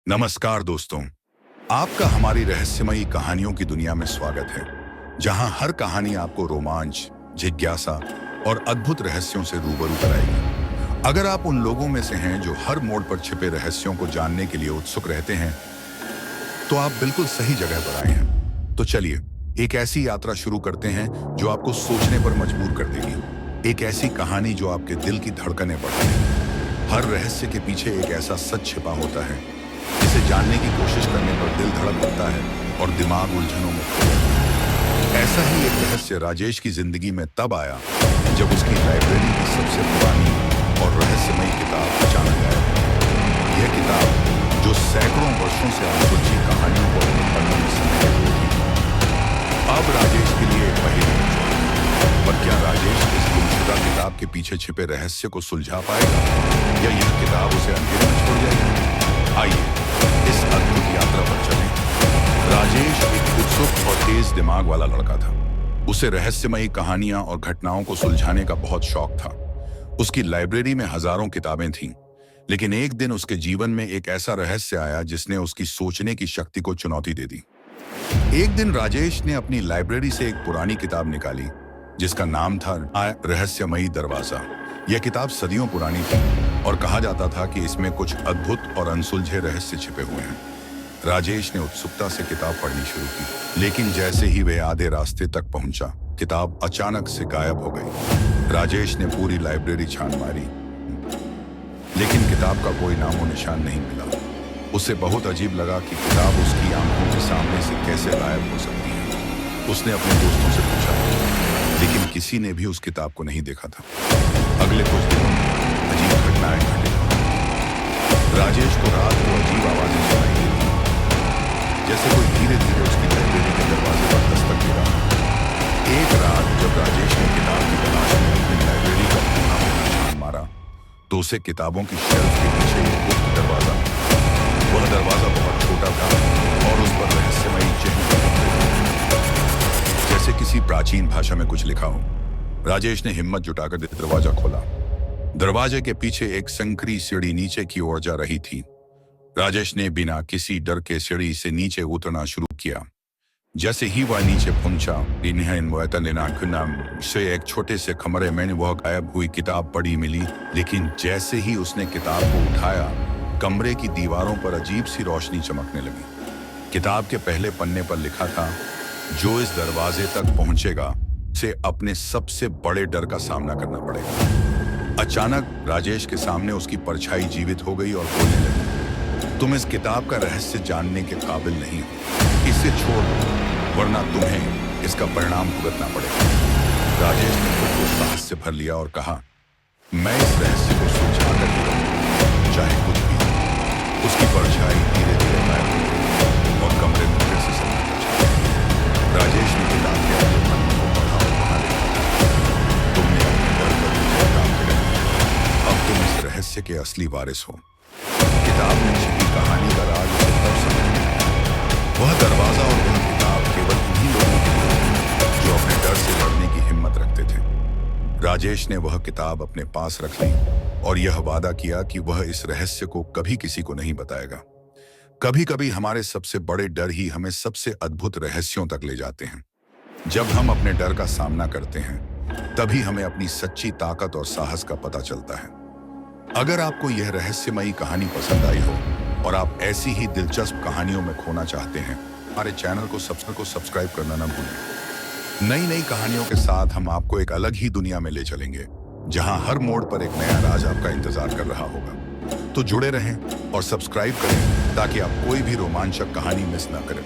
नमस्कार दोस्तों, आपका हमारी रहस्यमयी कहानियों की दुनिया में स्वागत है, जहां हर कहानी आपको रोमांच, जिज्ञासा और अद्भुत रहस्यों से रूबरू कराएगी। अगर आप उन लोगों में से हैं जो हर मोड़ पर छिपे रहस्यों को जानने के लिए उत्सुक रहते हैं, तो आप बिल्कुल सही जगह पर आए हैं। तो चलिए, एक ऐसी यात्रा शुरू करते हैं जो आपको सोचने पर मजबूर कर देगी। एक ऐसी कहानी जो आपके दिल की धड़कनें बढ़ाए। हर रहस्य के पीछे एक ऐसा सच छिपा होता है जिसे जानने की कोशिश करने पर दिल धड़क उठता है और दिमाग उलझनों में खो जाता है। ऐसा ही एक रहस्य राजेश की जिंदगी में तब आया जब उसकी लाइब्रेरी की सबसे पुरानी और रहस्यमयी किताब अचानक गायब। यह किताब जो सैकड़ों वर्षों से अनसुलझी कहानियों को अपने पन्नों में समेटे हुए थी, अब राजेश के लिए एक पहेली बन चुकी। पर क्या राजेश इस गुमशुदा किताब के पीछे छिपे रहस्य को सुलझा पाएगा, या यह किताब उसे अंधेरे में छोड़ जाएगी? आइए इस अद्भुत यात्रा पर चलें। राजेश एक उत्सुक और तेज दिमाग वाला लड़का था। उसे रहस्यमयी कहानियां और घटनाओं को सुलझाने का बहुत शौक था। उसकी लाइब्रेरी में हजारों किताबें थीं, लेकिन एक दिन उसके जीवन में एक ऐसा रहस्य आया जिसने उसकी सोचने की शक्ति को चुनौती दे दी। एक दिन राजेश ने अपनी लाइब्रेरी से एक पुरानी किताब निकाली जिसका नाम था रहस्यमयी दरवाजा। यह किताब सदियों पुरानी थी और कहा जाता था कि इसमें कुछ अद्भुत और अनसुलझे रहस्य छिपे हुए हैं। राजेश ने उत्सुकता से किताब पढ़नी शुरू की, लेकिन जैसे ही वह आधे रास्ते तक पहुंचा, किताब अचानक से गायब हो गई। राजेश ने पूरी लाइब्रेरी छान मारी, लेकिन किताब का कोई नामो निशान नहीं मिला। उसे बहुत अजीब लगा कि किताब उसकी आंखों के सामने से कैसे गायब हो सकती है। उसने अपने दोस्तों से पूछा, लेकिन किसी ने भी उस किताब को नहीं देखा था। अगले कुछ दिनों में अजीब घटनाएं घटी। राजेश को रात को अजीब आवाजें सुनाई देती, जैसे कोई धीरे धीरे उसकी लाइब्रेरी के दरवाजे पर दस्तक दे रहा। एक रात जब राजेश ने किताब की तलाश में अपनी लाइब्रेरी का कोना कोना छान मारा, तो उसे किताबों की शेल्फ के पीछे एक गुप्त दरवाजा मिला। वह दरवाजा बहुत छोटा था और उस पर रहस्यमयी चिन्ह जैसे किसी प्राचीन भाषा में कुछ लिखा हो। राजेश ने हिम्मत जुटाकर दरवाजा खोला। दरवाजे के पीछे एक संकरी सीढ़ी नीचे की ओर जा रही थी। राजेश ने बिना किसी डर के सीढ़ी से नीचे उतरना शुरू किया। जैसे ही वह नीचे पहुंचा, से एक छोटे से कमरे में वह गायब हुई किताब पड़ी मिली। लेकिन जैसे ही उसने किताब को उठाया, कमरे की दीवारों पर अजीब सी रोशनी चमकने लगी। किताब के पहले पन्ने पर लिखा था, जो इस दरवाजे तक पहुंचेगा से अपने सबसे बड़े डर का सामना करना पड़ेगा। अचानक राजेश के सामने उसकी परछाई जीवित हो गई और बोलने लगी, तुम इस किताब का रहस्य जानने के काबिल नहीं हो। इसे छोड़ दो, वरना तुम्हें इसका परिणाम भुगतना पड़ेगा। राजेश ने खुद को साहस से भर लिया और कहा, मैं इस रहस्य को सुलझा कर ही रहूंगा, चाहे कुछ भी हो। उसकी परछाई धीरे धीरे गायब हो गई और कमरे में फिर से सन्नाटा छा गया। राजेश ने किताब के आगे पन्ने को पढ़ा और वहां लिखा, तुमने अपने डर पर विजय प्राप्त कर लिया। अब तुम इस रहस्य के असली वारिस हो। किताब में छिपी कहानी का राज उसे तब समझ में आया। वह दरवाजा और वह किताब केवल उन्हीं लोगों के लिए थी जो अपने डर से लड़ने की हिम्मत रखते थे। राजेश ने वह किताब अपने पास रख ली और यह वादा किया कि वह इस रहस्य को कभी किसी को नहीं बताएगा। कभी कभी हमारे सबसे बड़े डर ही हमें सबसे अद्भुत रहस्यों तक ले जाते हैं। जब हम अपने डर का सामना करते हैं, तभी हमें अपनी सच्ची ताकत और साहस का पता चलता है। अगर आपको यह रहस्यमयी कहानी पसंद आई हो और आप ऐसी ही दिलचस्प कहानियों में खोना चाहते हैं, हमारे चैनल को सब्सक्राइब करना न भूलें। नई नई कहानियों के साथ हम आपको एक अलग ही दुनिया में ले चलेंगे, जहां हर मोड़ पर एक नया राज आपका इंतजार कर रहा होगा। तो जुड़े रहें और सब्सक्राइब करें ताकि आप कोई भी रोमांचक कहानी मिस ना करें।